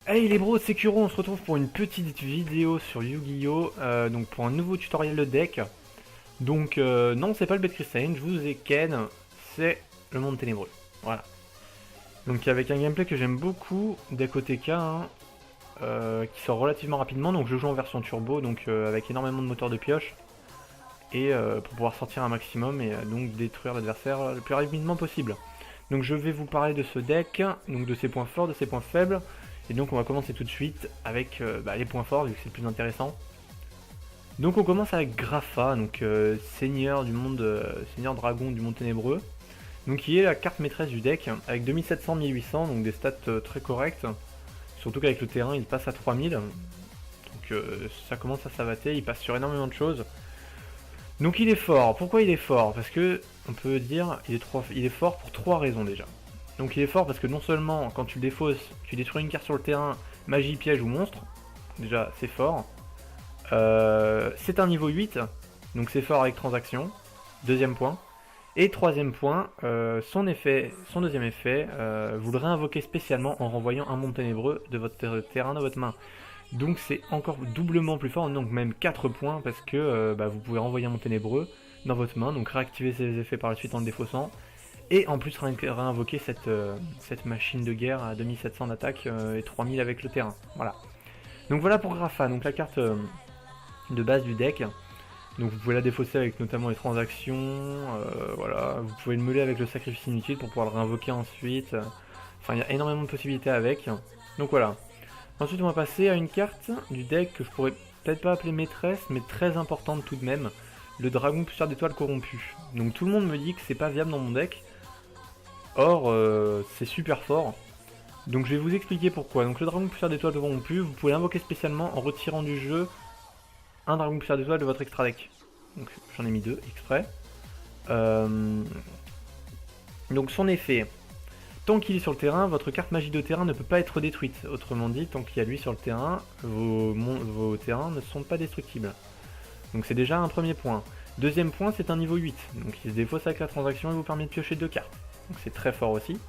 Hey les bros, c'est Kuro, on se retrouve pour une petite vidéo sur Yu-Gi-Oh! Donc pour un nouveau tutoriel de deck. Donc non, c'est pas le Betrayal, je vous ai ken, c'est le monde ténébreux. Voilà. Donc avec un gameplay que j'aime beaucoup, deck OTK, hein, qui sort relativement rapidement. Donc je joue en version turbo, donc avec énormément de moteurs de pioche. Et pour pouvoir sortir un maximum et donc détruire l'adversaire le plus rapidement possible. Donc je vais vous parler de ce deck, donc de ses points forts, de ses points faibles. Et donc on va commencer tout de suite avec les points forts, vu que c'est le plus intéressant. Donc on commence avec Grapha, donc seigneur du monde, seigneur dragon du monde ténébreux. Donc qui est la carte maîtresse du deck, avec 2700-1800, donc des stats très correctes. Surtout qu'avec le terrain il passe à 3000. Donc ça commence à savater, il passe sur énormément de choses. Donc il est fort. Pourquoi il est fort? Parce que on peut dire il est fort pour trois raisons déjà. Donc il est fort parce que non seulement quand tu le défausses, tu détruis une carte sur le terrain, magie, piège ou monstre. Déjà c'est fort. C'est un niveau 8, donc c'est fort avec transaction. Deuxième point. Et troisième point, son deuxième effet, vous le réinvoquez spécialement en renvoyant un monde ténébreux de votre terrain dans votre main. Donc c'est encore doublement plus fort, donc même 4 points, parce que vous pouvez renvoyer un monde ténébreux dans votre main, donc réactiver ses effets par la suite en le défaussant, et en plus réinvoquer cette machine de guerre à 2700 d'attaque et 3000 avec le terrain. Voilà. Donc voilà pour Grapha, donc la carte de base du deck. Donc vous pouvez la défausser avec notamment les transactions, voilà. Vous pouvez le meuler avec le sacrifice inutile pour pouvoir le réinvoquer ensuite. Enfin il y a énormément de possibilités avec. Donc voilà. Ensuite on va passer à une carte du deck que je pourrais peut-être pas appeler maîtresse, mais très importante tout de même. Le dragon poussière d'étoiles corrompu. Donc tout le monde me dit que c'est pas viable dans mon deck. Or c'est super fort. Donc je vais vous expliquer pourquoi. Donc le dragon poussière d'étoiles corrompu, vous pouvez l'invoquer spécialement en retirant du jeu un dragon poussière d'étoiles de votre extra deck. Donc j'en ai mis deux exprès. Donc son effet. Tant qu'il est sur le terrain, votre carte magie de terrain ne peut pas être détruite. Autrement dit, tant qu'il y a lui sur le terrain, vos terrains ne sont pas destructibles. Donc c'est déjà un premier point. Deuxième point, c'est un niveau 8. Donc il se défausse avec la transaction et vous permet de piocher 2 cartes. Donc c'est très fort aussi.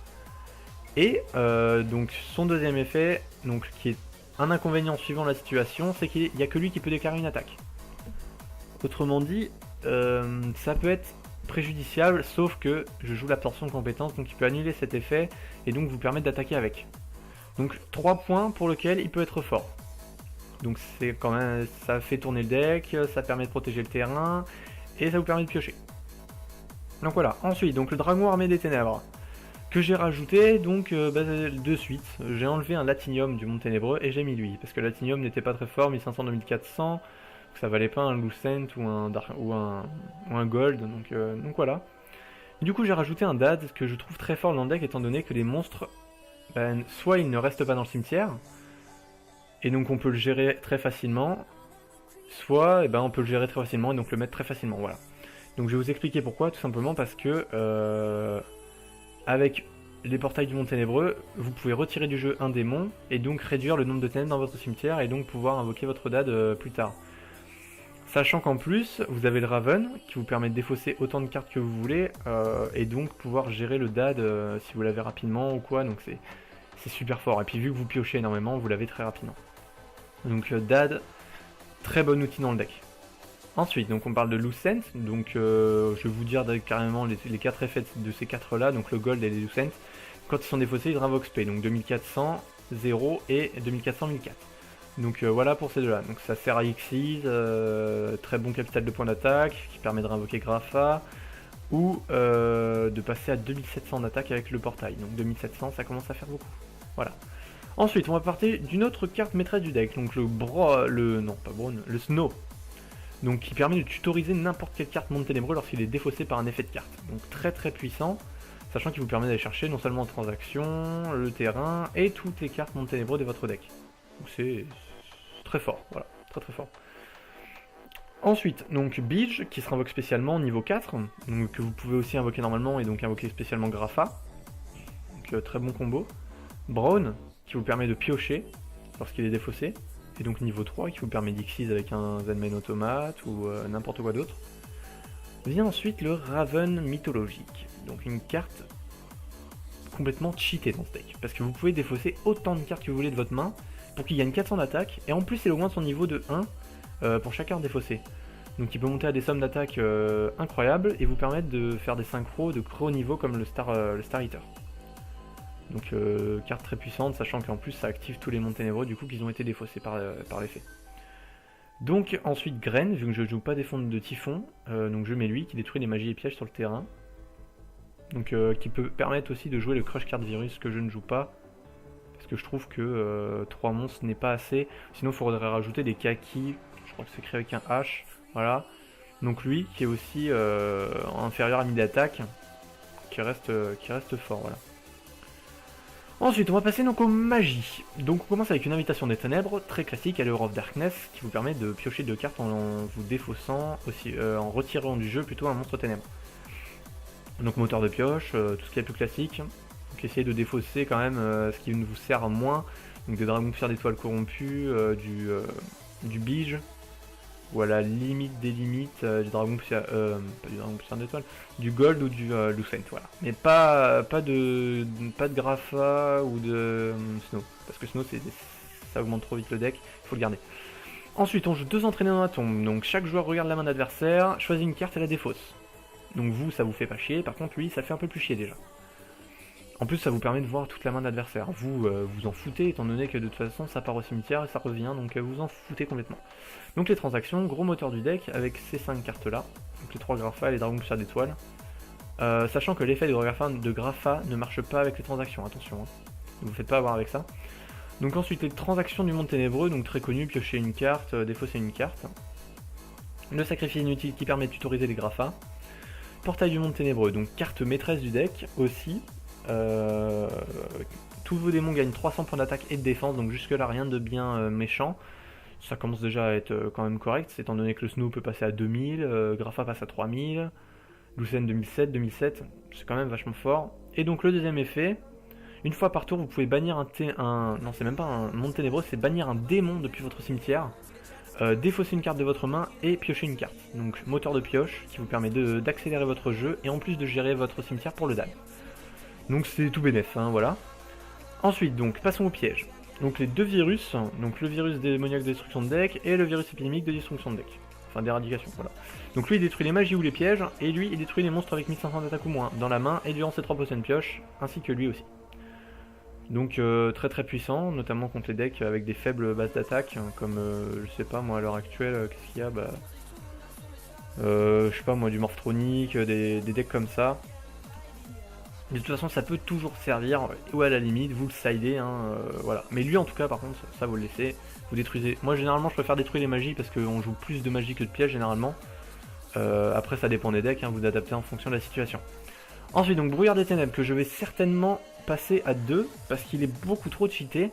Et donc son deuxième effet, donc qui est un inconvénient suivant la situation, c'est qu'il n'y a que lui qui peut déclarer une attaque. Autrement dit, ça peut être préjudiciable, sauf que je joue l'absorption de compétence, donc il peut annuler cet effet et donc vous permettre d'attaquer avec. Donc 3 points pour lesquels il peut être fort. Donc c'est quand même, ça fait tourner le deck, ça permet de protéger le terrain et ça vous permet de piocher. Donc voilà. Ensuite, donc le dragon armé des ténèbres que j'ai rajouté donc de suite. J'ai enlevé un latinium du monde ténébreux et j'ai mis lui parce que le latinium n'était pas très fort, 1500-2400. Ça valait pas un Lucent ou un Gold, donc voilà. Du coup j'ai rajouté un Dad que je trouve très fort dans le deck étant donné que les monstres, soit ils ne restent pas dans le cimetière, et donc on peut le gérer très facilement, soit on peut le gérer très facilement et donc le mettre très facilement, voilà. Donc je vais vous expliquer pourquoi, tout simplement parce que avec les portails du monde ténébreux, vous pouvez retirer du jeu un démon et donc réduire le nombre de ténèbres dans votre cimetière et donc pouvoir invoquer votre Dad plus tard. Sachant qu'en plus, vous avez le Raven qui vous permet de défausser autant de cartes que vous voulez et donc pouvoir gérer le Dad si vous l'avez rapidement ou quoi, donc c'est super fort. Et puis vu que vous piochez énormément, vous l'avez très rapidement. Donc Dad, très bon outil dans le deck. Ensuite, donc on parle de Lucent, donc je vais vous dire carrément les 4 effets de ces 4 là, donc le Gold et les Lucent. Quand ils sont défaussés, ils invoquent SP, donc 2400, 0 et 2400, 1004. Donc voilà pour ces deux-là. Donc ça sert à Xyz, très bon capital de points d'attaque, qui permet de réinvoquer Grapha, ou de passer à 2700 d'attaque avec le portail. Donc 2700, ça commence à faire beaucoup. Voilà. Ensuite, on va partir d'une autre carte maîtresse du deck, donc le Snow. Donc qui permet de tutoriser n'importe quelle carte monde ténébreux lorsqu'il est défaussé par un effet de carte. Donc très très puissant, sachant qu'il vous permet d'aller chercher non seulement en transaction, le terrain, et toutes les cartes monde ténébreux de votre deck. Donc c'est très fort, voilà, très très fort. Ensuite, donc Beach, qui se invoque spécialement niveau 4, donc, que vous pouvez aussi invoquer normalement et donc invoquer spécialement Grapha. Donc très bon combo. Brown, qui vous permet de piocher lorsqu'il est défaussé, et donc niveau 3, qui vous permet d'Xyz avec un Zenmain automate ou n'importe quoi d'autre. Vient ensuite le Raven mythologique, donc une carte complètement cheaté dans ce deck. Parce que vous pouvez défausser autant de cartes que vous voulez de votre main pour qu'il gagne 400 d'attaque. Et en plus, il augmente son niveau de 1 pour chaque carte défaussée. Donc il peut monter à des sommes d'attaque incroyables et vous permettre de faire des synchros de gros niveau comme le Star Eater. Donc carte très puissante, sachant qu'en plus ça active tous les mondes ténébreux du coup qu'ils ont été défaussés par l'effet. Donc ensuite Graine, vu que je joue pas des fonds de Typhon, donc je mets lui qui détruit les magies et pièges sur le terrain. Donc qui peut permettre aussi de jouer le Crush Card Virus que je ne joue pas. Parce que je trouve que 3 monstres n'est pas assez. Sinon il faudrait rajouter des Kaki, je crois que c'est écrit avec un H. Voilà. Donc lui qui est aussi inférieur à 1000 d'attaque, qui reste fort, voilà. Ensuite, on va passer donc aux magies. Donc on commence avec une invitation des ténèbres, très classique, à l'Hour of Darkness, qui vous permet de piocher 2 cartes en vous défaussant, aussi, en retirant du jeu plutôt un monstre ténèbres. Donc moteur de pioche, tout ce qui est plus classique. Donc essayez de défausser quand même ce qui vous sert moins. Donc des dragons pierre d'étoiles corrompues, du bige, ou à la limite des limites du dragon pas du dragon puissant d'étoile, du gold ou du lucent, voilà. Mais pas de grapha ou de snow, parce que snow ça augmente trop vite le deck, il faut le garder. Ensuite on joue 2 entraînés dans la tombe, donc chaque joueur regarde la main d'adversaire, choisit une carte et la défausse. Donc vous ça vous fait pas chier, par contre lui ça fait un peu plus chier déjà. En plus ça vous permet de voir toute la main de l'adversaire. Vous vous en foutez étant donné que de toute façon ça part au cimetière et ça revient, donc vous en foutez complètement. Donc les transactions, gros moteur du deck avec ces 5 cartes là, donc les 3 Grapha et les dragons poussière d'étoiles. Sachant que l'effet de Grapha ne marche pas avec les transactions, attention, hein. Ne vous faites pas avoir avec ça. Donc ensuite les transactions du monde ténébreux, donc très connu, piocher une carte, défausser une carte. Le sacrifice inutile qui permet de tutoriser les Grapha. Portail du monde ténébreux, donc carte maîtresse du deck aussi. Tous vos démons gagnent 300 points d'attaque et de défense, donc jusque là rien de bien méchant. Ça commence déjà à être quand même correct, étant donné que le Snow peut passer à 2000, Grapha passe à 3000, Lucen 2007, c'est quand même vachement fort. Et donc le deuxième effet, une fois par tour vous pouvez bannir non c'est même pas un monde ténébreux, c'est bannir un démon depuis votre cimetière, défausser une carte de votre main et piocher une carte. Donc moteur de pioche qui vous permet d'accélérer votre jeu et en plus de gérer votre cimetière pour le dam. Donc c'est tout bénef, hein, voilà. Ensuite, donc, passons au piège. Donc les 2 virus, donc le virus démoniaque de destruction de deck et le virus épidémique de destruction de deck. Enfin d'éradication, voilà. Donc lui il détruit les magies ou les pièges, et lui il détruit les monstres avec 1500 d'attaque ou moins, dans la main et durant ses 3 potions de pioche, ainsi que lui aussi. Donc très très puissant, notamment contre les decks avec des faibles bases d'attaque, comme je sais pas moi à l'heure actuelle, qu'est-ce qu'il y a, bah... je sais pas moi, du Morphronic, des decks comme ça. Mais de toute façon ça peut toujours servir, ou à la limite vous le sidez, hein, voilà. Mais lui en tout cas par contre, ça vous le laissez, vous détruisez. Moi généralement je préfère détruire les magies parce qu'on joue plus de magie que de pièges généralement. Après ça dépend des decks, hein, vous adaptez en fonction de la situation. Ensuite donc Brouillard des Ténèbres que je vais certainement passer à 2 parce qu'il est beaucoup trop cheaté.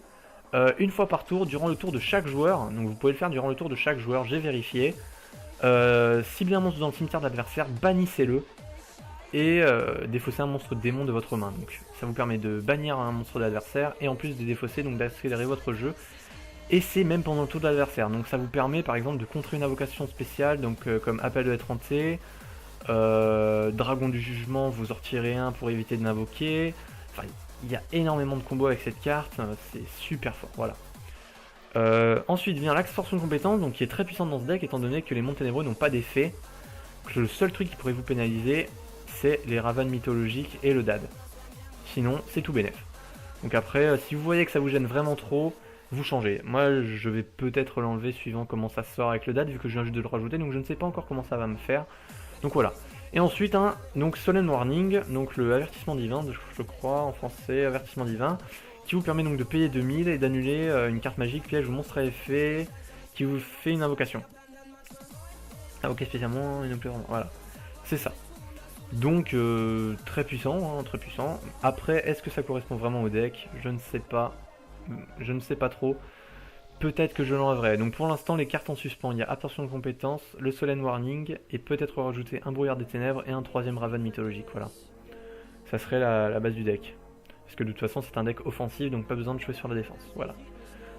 Une fois par tour, durant le tour de chaque joueur, donc vous pouvez le faire durant le tour de chaque joueur, j'ai vérifié. Ciblez un monstre dans le cimetière de l'adversaire, bannissez-le. Et défausser un monstre démon de votre main. Donc ça vous permet de bannir un monstre de l'adversaire et en plus de défausser, donc d'accélérer votre jeu. Et c'est même pendant le tour de l'adversaire. Donc ça vous permet par exemple de contrer une invocation spéciale, donc comme appel de l'étranté, dragon du jugement, vous en retirez un pour éviter de l'invoquer. Enfin, il y a énormément de combos avec cette carte, c'est super fort, voilà. Ensuite vient l'axe force de compétence, donc qui est très puissante dans ce deck étant donné que les mondes ténébreux n'ont pas d'effet. Le seul truc qui pourrait vous pénaliser, c'est les Ravans mythologiques et le dad. Sinon, c'est tout bénef. Donc après, si vous voyez que ça vous gêne vraiment trop, vous changez. Moi, je vais peut-être l'enlever suivant comment ça sort avec le dad, vu que je viens juste de le rajouter, donc je ne sais pas encore comment ça va me faire. Donc voilà. Et ensuite, donc Solemn Warning, donc le avertissement divin, je crois en français, avertissement divin, qui vous permet donc de payer 2000 et d'annuler une carte magique, piège ou monstre à effet, qui vous fait une invocation. Invoquer spécialement, une voilà. C'est ça. Donc très puissant, hein, très puissant. Après, est-ce que ça correspond vraiment au deck? Je ne sais pas. Je ne sais pas trop. Peut-être que je l'enlèverai. Donc pour l'instant, les cartes en suspens, il y a absorption de compétences, le Solemn Warning, et peut-être rajouter un Brouillard des Ténèbres et un 3ème Raven mythologique, voilà. Ça serait la base du deck. Parce que de toute façon, c'est un deck offensif, donc pas besoin de jouer sur la défense, voilà.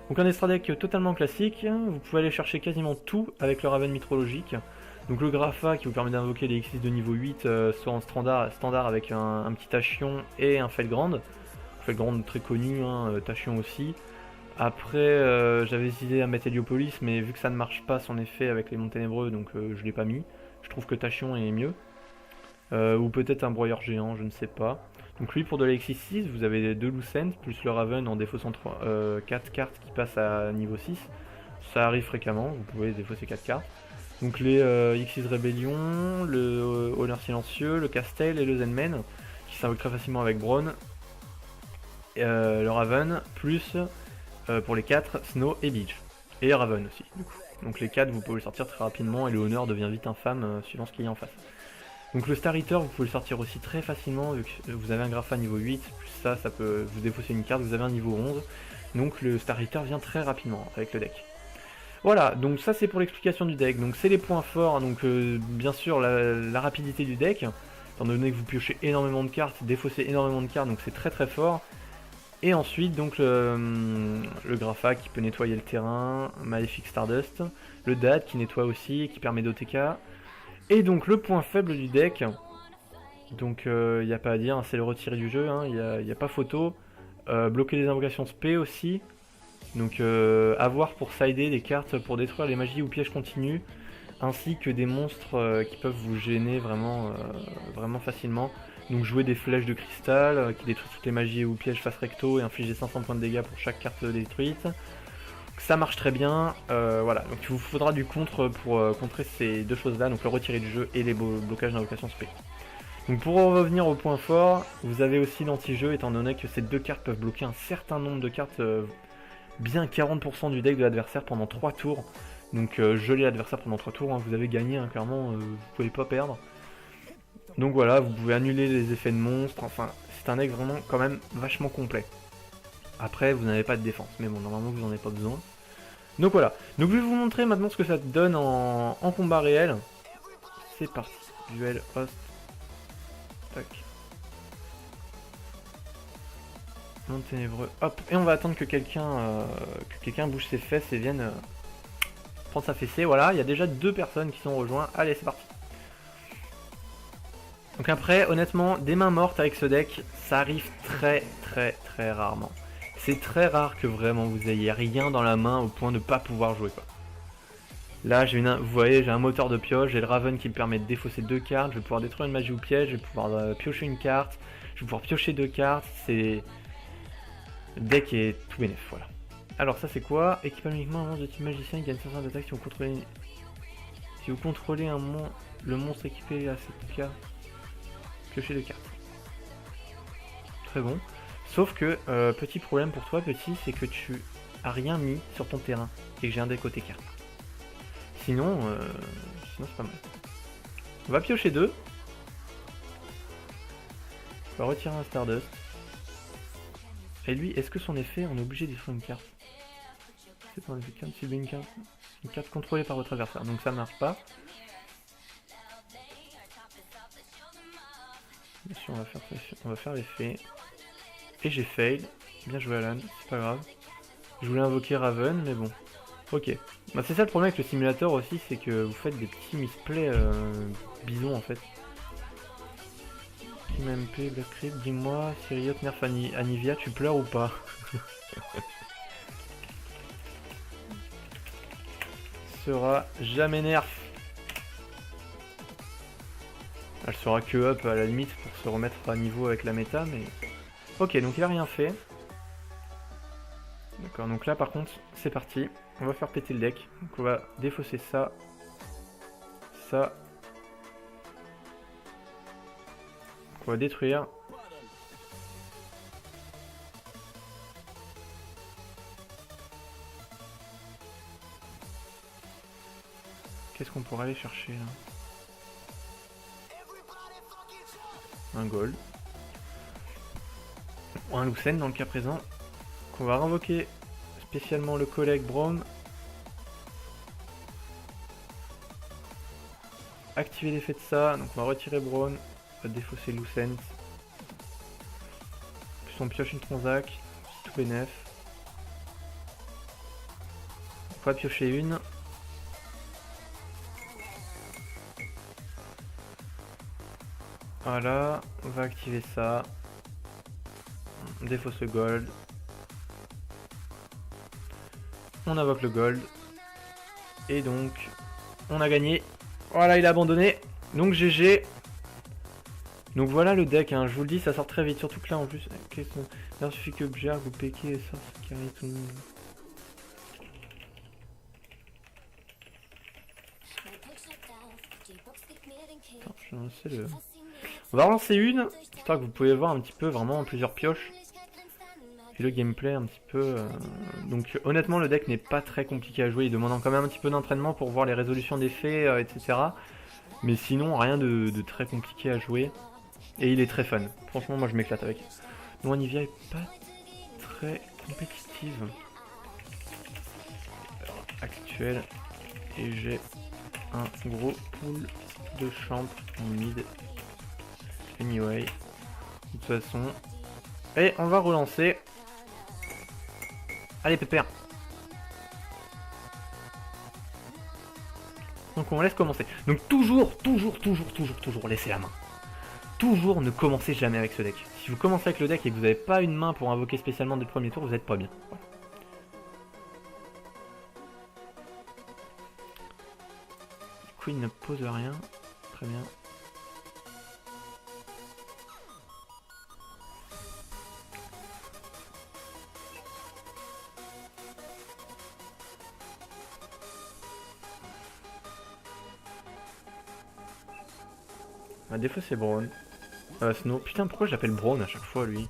Donc un extra deck totalement classique, vous pouvez aller chercher quasiment tout avec le Raven mythologique. Donc le Grapha qui vous permet d'invoquer des X6 de niveau 8, soit en standard avec un petit Tachion et un Felgrand. Felgrand très connu, hein, Tachyon aussi. Après, j'avais décidé à mettre Heliopolis, mais vu que ça ne marche pas son effet avec les monts ténébreux, donc je l'ai pas mis. Je trouve que Tachyon est mieux. Ou peut-être un broyeur géant, je ne sais pas. Donc lui pour de l'Alexis 6, vous avez 2 Lucent, plus le Raven en défaussant 4 cartes qui passent à niveau 6. Ça arrive fréquemment, vous pouvez défausser 4 cartes. Donc les Xyz Rébellion, le Honneur Silencieux, le Castel et le Zenman, qui s'invoquent très facilement avec Braun. Le Raven, plus pour les 4, Snow et Beach. Et Raven aussi, du coup. Donc les 4, vous pouvez le sortir très rapidement et le Honneur devient vite infâme suivant ce qu'il y a en face. Donc le Star Eater, vous pouvez le sortir aussi très facilement, vu que vous avez un Grapha niveau 8, plus ça peut vous défausser une carte, vous avez un niveau 11. Donc le Star Eater vient très rapidement avec le deck. Voilà, donc ça c'est pour l'explication du deck. Donc c'est les points forts, donc bien sûr la rapidité du deck, étant donné que vous piochez énormément de cartes, défaussez énormément de cartes, donc c'est très très fort. Et ensuite donc le Grapha qui peut nettoyer le terrain, Maléfique Stardust, le DAD qui nettoie aussi, qui permet d'OTK. Et donc le point faible du deck, donc il n'y a pas à dire, hein, c'est le retirer du jeu, il n'y a pas photo. Bloquer les invocations spé aussi. Donc avoir pour sider des cartes pour détruire les magies ou pièges continus, ainsi que des monstres qui peuvent vous gêner vraiment, vraiment facilement. Donc jouer des flèches de cristal qui détruisent toutes les magies ou pièges face recto et infliger 500 points de dégâts pour chaque carte détruite. Ça marche très bien, voilà, donc il vous faudra du contre pour contrer ces deux choses là, donc le retirer du jeu et les blocages d'invocation spé. Donc pour en revenir au point fort, vous avez aussi l'anti-jeu étant donné que ces deux cartes peuvent bloquer un certain nombre de cartes, bien 40% du deck de l'adversaire pendant 3 tours. Donc geler l'adversaire pendant 3 tours, hein, vous avez gagné, hein, clairement, vous pouvez pas perdre. Donc voilà, vous pouvez annuler les effets de monstres, enfin c'est un deck vraiment quand même vachement complet. Après vous n'avez pas de défense, mais bon normalement vous n'en avez pas besoin. Donc voilà, donc je vais vous montrer maintenant ce que ça donne en combat réel. C'est parti, duel host. Tac. Monde ténébreux, hop, et on va attendre que quelqu'un bouge ses fesses et vienne prendre sa fessée. Voilà, il y a déjà 2 personnes qui sont rejointes. Allez, c'est parti. Donc après, honnêtement, des mains mortes avec ce deck, ça arrive très très très rarement. C'est très rare que vraiment vous ayez rien dans la main au point de ne pas pouvoir jouer, quoi. Là, vous voyez, j'ai un moteur de pioche, j'ai le Raven qui me permet de défausser 2 cartes, je vais pouvoir détruire une magie ou piège, je vais pouvoir piocher une carte, je vais pouvoir piocher 2 cartes, c'est... Le deck est tout bénef, voilà. Alors ça c'est quoi? Équipement uniquement un monstre de type magicien qui gagne 500 d'attaque si vous contrôlez le monstre équipé à cette carte. Piocher 2 cartes. Très bon. Sauf que, petit problème pour toi, petit, c'est que tu as rien mis sur ton terrain et que j'ai un deck côté carte. Sinon c'est pas mal. On va piocher 2. On va retirer un Stardust. Et lui, est-ce que son effet, on est obligé de détruire une carte? C'est pas un effet de carte, c'est une carte contrôlée par votre adversaire, donc ça marche pas. Bien sûr, on va faire l'effet. Et j'ai fail. Bien joué Alan, c'est pas grave. Je voulais invoquer Raven, mais bon. Ok. Bah, c'est ça le problème avec le simulateur aussi, c'est que vous faites des petits misplays bidons en fait. Team MP, Black Crypt, dis-moi, Syriot, Nerf, Anivia, tu pleures ou pas? Sera jamais nerf. Elle sera que up à la limite pour se remettre à niveau avec la méta, mais... Ok, donc il a rien fait. D'accord, donc là par contre, c'est parti. On va faire péter le deck. Donc on va défausser ça. Ça. On va détruire. Qu'est-ce qu'on pourrait aller chercher là? Un gold. Ou un Lucen dans le cas présent. Qu'on va renvoquer spécialement le collègue Braum. Activer l'effet de ça. Donc on va retirer Braum. On va défausser Lucent. Puis on pioche une Transac. Tout bénef. On va piocher une. Voilà, on va activer ça. défausse le gold. On invoque le gold. Et donc, on a gagné. Voilà, il a abandonné. Donc GG. Donc voilà le deck, hein. Je vous le dis, ça sort très vite. Surtout que là, en plus, il suffit que Bjerg ou Peke et ça carry tout le monde. Attends, je vais lancer le... On va relancer une, histoire que vous pouvez voir un petit peu vraiment plusieurs pioches. Et le gameplay un petit peu... Donc honnêtement le deck n'est pas très compliqué à jouer, il demande quand même un petit peu d'entraînement pour voir les résolutions d'effets, etc. Mais sinon rien de très compliqué à jouer. Et il est très fun, franchement moi je m'éclate avec. Non, Anivia est pas très compétitive. Alors, actuelle, et j'ai un gros pool de champ en mid. Anyway, de toute façon. Et on va relancer. Allez pépère. Donc on laisse commencer. Donc toujours laissez la main. Toujours ne commencez jamais avec ce deck. Si vous commencez avec le deck et que vous n'avez pas une main pour invoquer spécialement dès le premier tour, vous n'êtes pas bien. Voilà. Du coup il ne pose rien. Très bien. Ah, des fois c'est Braun. Snow. Putain, pourquoi j'appelle Braun à chaque fois lui?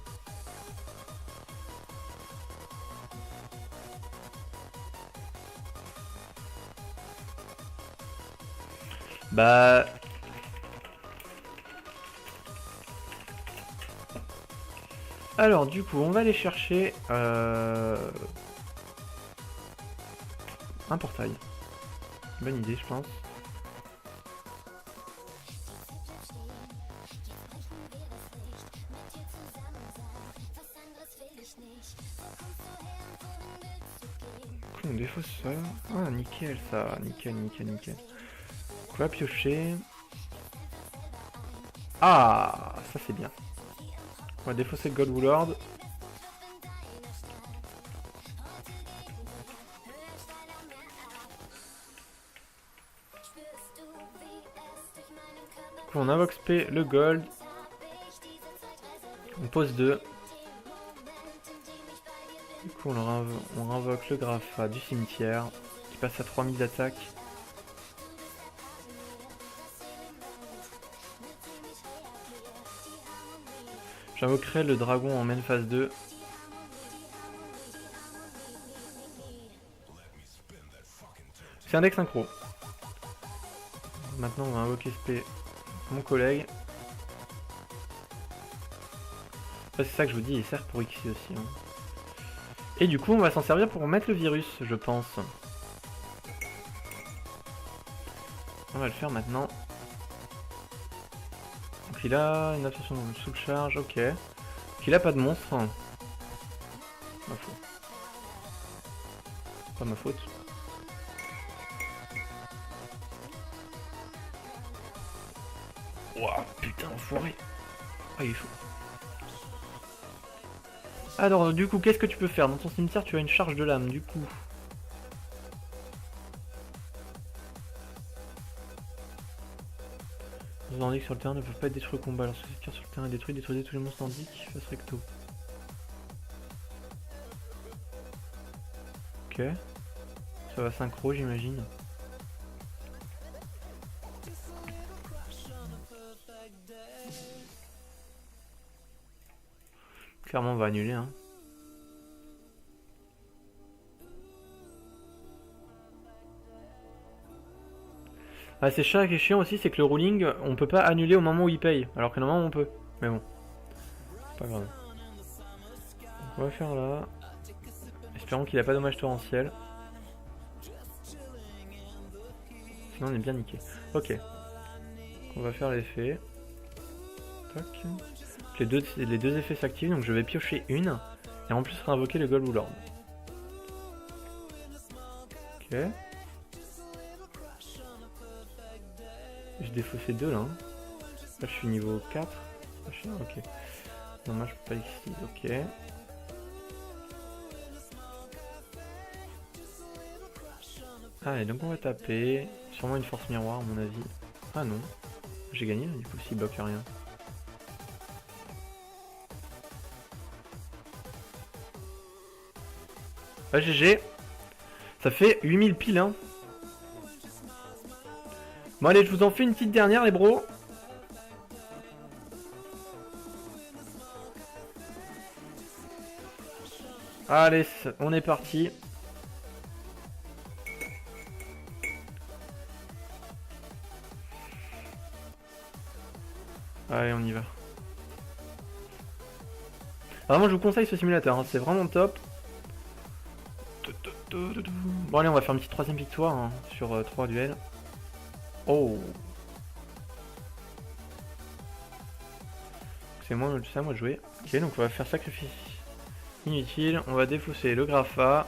Bah... Alors du coup on va aller chercher un portail. Bonne idée je pense. On défausse ça. Ah nickel ça, nickel. On va piocher. Ah ça c'est bien. On va défausser le Gold Woolord. On invoque SP le gold. On pose 2. Du coup on renvoque le Grapha du cimetière qui passe à 3000 d'attaque. J'invoquerai le dragon en main phase 2. C'est un deck synchro. Maintenant on va invoquer SP mon collègue. C'est ça que je vous dis, il sert pour Xyz aussi. Hein. Et du coup on va s'en servir pour mettre le virus, je pense. On va le faire maintenant. Donc il a une absorption sous charge, ok. Donc il a pas de monstre. Ma faute. Pas ma faute. Ouah, putain, enfoiré. Ah, il est chaud. Alors, du coup, qu'est-ce que tu peux faire? Dans ton cimetière, tu as une charge de lame, du coup. Les monstres nordiques sur le terrain ne peuvent pas être détruits au combat. Lorsque cette carte sur le terrain est détruite, détruisez tous les monstres nordiques face recto. Ok. Ça va synchro, j'imagine. Clairement, on va annuler. Hein. Ah, c'est ça qui est chiant aussi, c'est que le ruling, on peut pas annuler au moment où il paye. Alors que normalement, on peut. Mais bon. Pas grave. On va faire là. Espérons qu'il a pas de dommage torrentiel. Sinon, on est bien niqué. Ok. On va faire l'effet. Tac. Les deux effets s'activent, donc je vais piocher une. Et en plus réinvoquer le Gold Woolord. Ok. J'ai défaussé 2 là. Hein. Là je suis niveau 4. Ok. Non, moi je peux pas ici, ok. Ah, et donc on va taper. Sûrement une force miroir, à mon avis. Ah non. J'ai gagné, du coup, s'il bloque rien. Ah, GG. Ça fait 8000 piles, hein. Bon, allez, je vous en fais une petite dernière, les bros. Allez, on est parti. Allez, on y va. Vraiment, je vous conseille ce simulateur, hein, c'est vraiment top. Bon, allez, on va faire une petite troisième victoire hein, sur 3 duels. Oh! C'est à moi de jouer. Ok, donc on va faire sacrifice inutile. On va défausser le Grapha.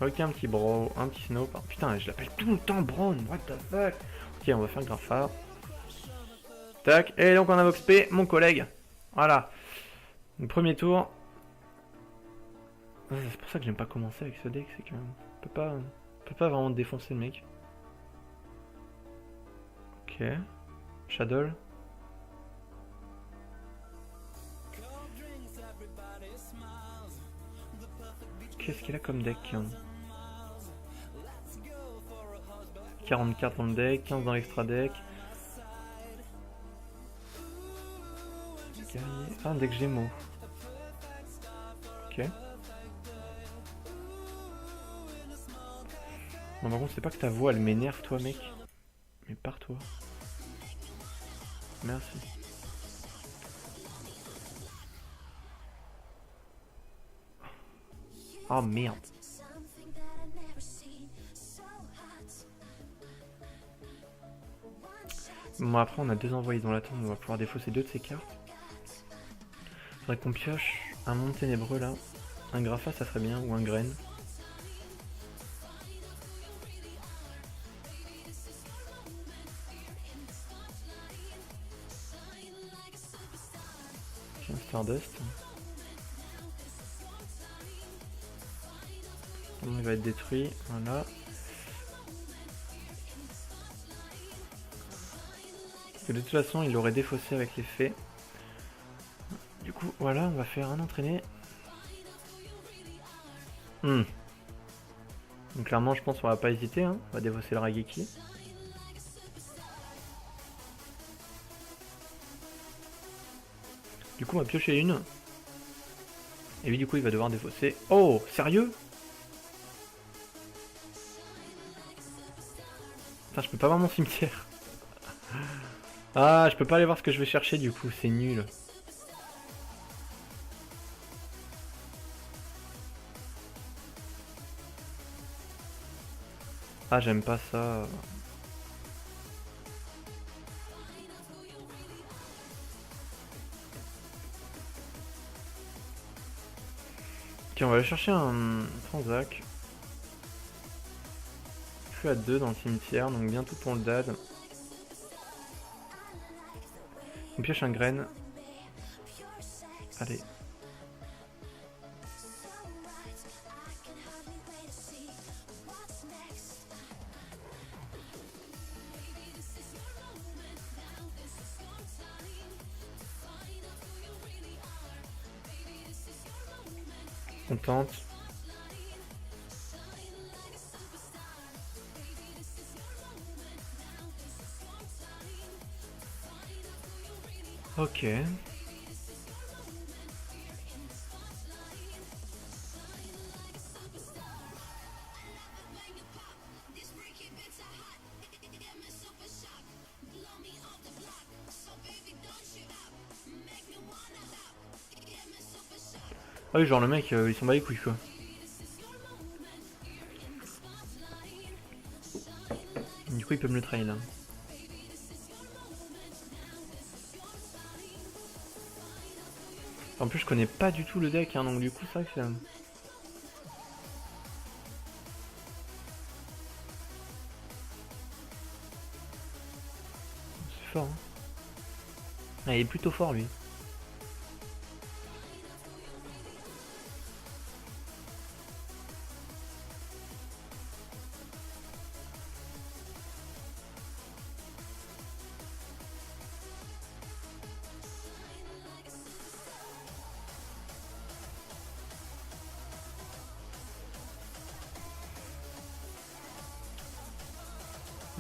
Ok, un petit bro, un petit snow. Oh, putain, je l'appelle tout le temps Brown. What the fuck? Ok, on va faire le Grapha. Tac, et donc on a Vox P, mon collègue. Voilà. Le premier tour. C'est pour ça que j'aime pas commencer avec ce deck, c'est que on peut pas vraiment défoncer le mec. Ok. Shadow. Qu'est-ce qu'il a comme deck hein? 40 cartes dans le deck, 15 dans l'extra deck. Ah, un deck Gémeaux. Ok. Bon, par contre, c'est pas que ta voix elle m'énerve, toi, mec. Mais pars-toi. Merci. Oh merde. Bon, après, on a deux envoyés dans la tombe, on va pouvoir défausser deux de ces cartes. Faudrait qu'on pioche un monde ténébreux là. Un Grapha, ça serait bien, ou un graine. Un Stardust. Il va être détruit, voilà. Parce que de toute façon, il l'aurait défaussé avec l'effet. Du coup, voilà, on va faire un entraîné. Donc clairement, je pense qu'on va pas hésiter, hein. On va défausser le Raigeki. Du coup, on va piocher une. Et lui, du coup, il va devoir défausser. Oh, sérieux? Putain, je peux pas voir mon cimetière. Ah, je peux pas aller voir ce que je vais chercher, du coup, c'est nul. Ah, j'aime pas ça. Ok, on va aller chercher un Transac. Je suis à 2 dans le cimetière, donc bientôt pour le dad. On pioche un graine. Allez. On tente. Ok. Ah oui, genre le mec, ils sont bat les couilles quoi. Du coup, il peut me le trail là. En plus, je connais pas du tout le deck, hein, donc du coup, c'est vrai que c'est... C'est fort, hein. Ah, il est plutôt fort, lui.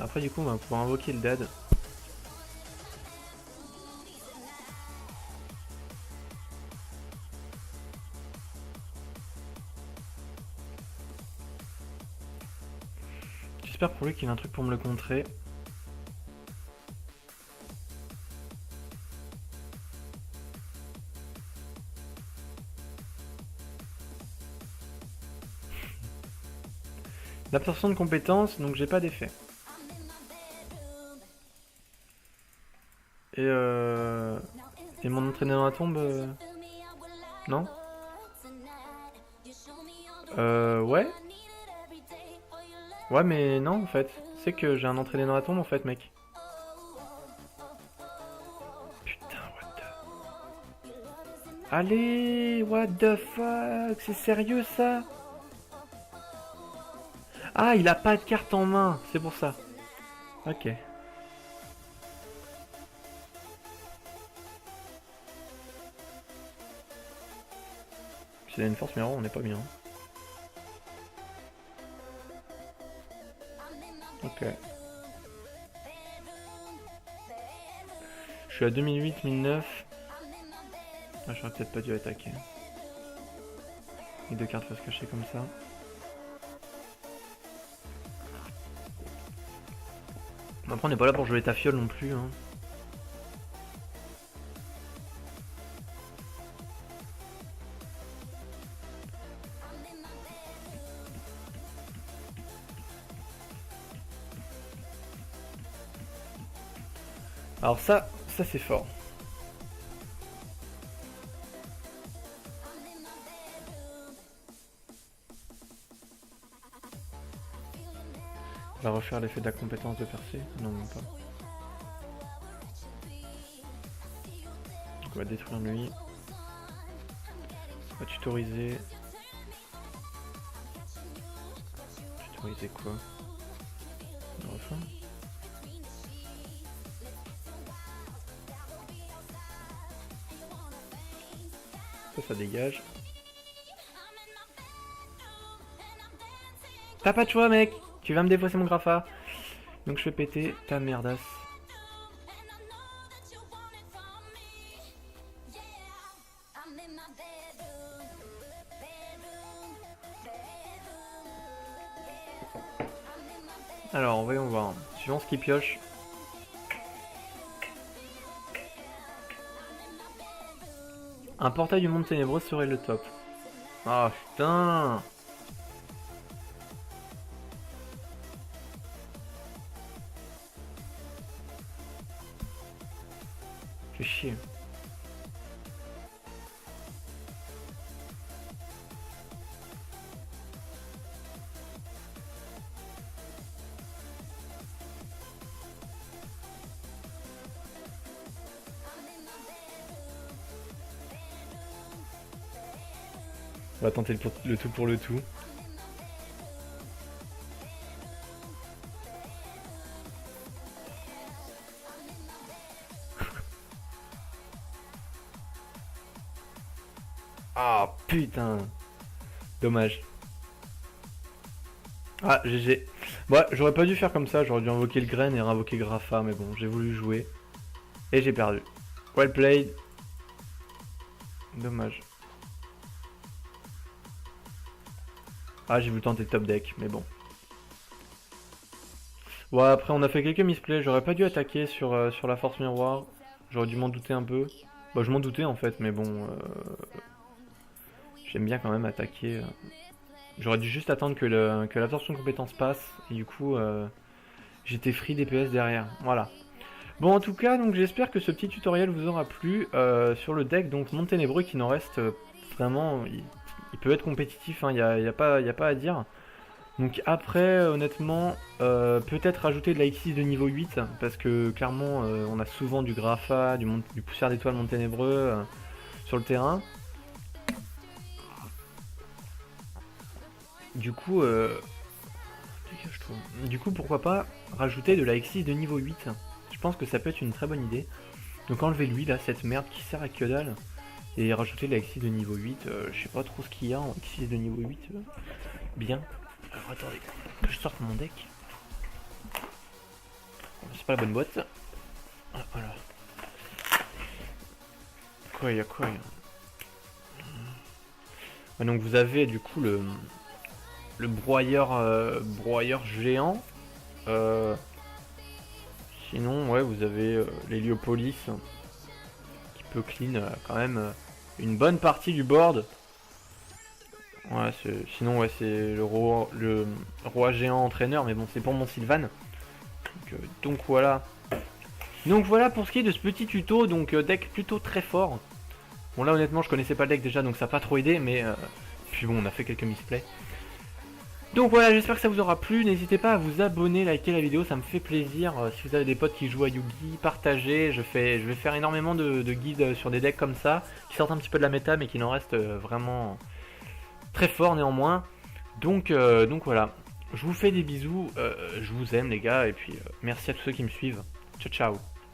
Après du coup on va pouvoir invoquer le dead. J'espère pour lui qu'il a un truc pour me le contrer. L'absorption de compétences, donc j'ai pas d'effet. Et mon entraîné dans la tombe... Non. Ouais. Ouais mais non en fait. C'est que j'ai un entraîné dans la tombe en fait mec. Putain what the... Allez, what the fuck, c'est sérieux ça? Ah, il a pas de carte en main, c'est pour ça. Ok. S'il a une force mirror, on n'est pas bien. Ok. Je suis à 2008, 1009. Ah, j'aurais peut-être pas dû attaquer. Et deux cartes face cachée comme ça. Après, on n'est pas là pour jouer ta fiole non plus. Hein. Alors ça c'est fort. On va refaire l'effet de la compétence de percée. Non, même pas. Donc on va détruire lui. On va tutoriser. Tutoriser quoi? On refait. Ça dégage. T'as pas de choix mec. Tu vas me défausser mon grapha. Donc je fais péter ta merdasse. Alors voyons voir. Suivant ce qu'il pioche. Un portail du monde ténébreux serait le top. Ah putain. Fais chier. On va tenter le tout pour le tout. Ah putain. Dommage. Ah GG. Bon, j'aurais pas dû faire comme ça, j'aurais dû invoquer le grain et réinvoquer Grapha, mais bon, j'ai voulu jouer. Et j'ai perdu. Well played. Dommage. Ah, j'ai voulu tenter le top deck, mais bon. Ouais, après on a fait quelques misplays, j'aurais pas dû attaquer sur la force miroir. J'aurais dû m'en douter un peu. Bah je m'en doutais en fait, mais bon... J'aime bien quand même attaquer. J'aurais dû juste attendre que l'absorption de compétences passe, et du coup j'étais free DPS derrière. Voilà. Bon en tout cas, donc j'espère que ce petit tutoriel vous aura plu sur le deck, donc Monde Ténébreux qui n'en reste vraiment... Il peut être compétitif, il n'y a pas à dire. Donc après, honnêtement, peut-être rajouter de la X6 de niveau 8, parce que clairement, on a souvent du Grapha, du poussière d'étoile Monde Ténébreux sur le terrain. Du coup, pourquoi pas rajouter de la X6 de niveau 8. Je pense que ça peut être une très bonne idée. Donc enlever lui là, cette merde qui sert à que dalle. Et rajouter de la X6 de niveau 8. Je sais pas trop ce qu'il y a en X6 de niveau 8. Bien. Alors attendez, que je sorte mon deck. C'est pas la bonne boîte. Ah, voilà. Quoi, il y a quoi ouais, donc vous avez du coup le broyeur géant. Sinon, ouais, vous avez l'Héliopolis qui peut clean quand même une bonne partie du board. Ouais, sinon, ouais, c'est le roi géant entraîneur, mais bon, c'est pour mon Sylvan. Donc voilà. Donc voilà pour ce qui est de ce petit tuto, donc deck plutôt très fort. Bon là honnêtement je connaissais pas le deck déjà donc ça n'a pas trop aidé mais puis bon on a fait quelques misplays. Donc voilà, j'espère que ça vous aura plu, n'hésitez pas à vous abonner, liker la vidéo, ça me fait plaisir. Si vous avez des potes qui jouent à Yugi, partagez, je vais faire énormément de guides sur des decks comme ça, qui sortent un petit peu de la méta mais qui n'en restent vraiment très forts néanmoins. Donc voilà, je vous fais des bisous, je vous aime les gars et puis merci à tous ceux qui me suivent. Ciao ciao.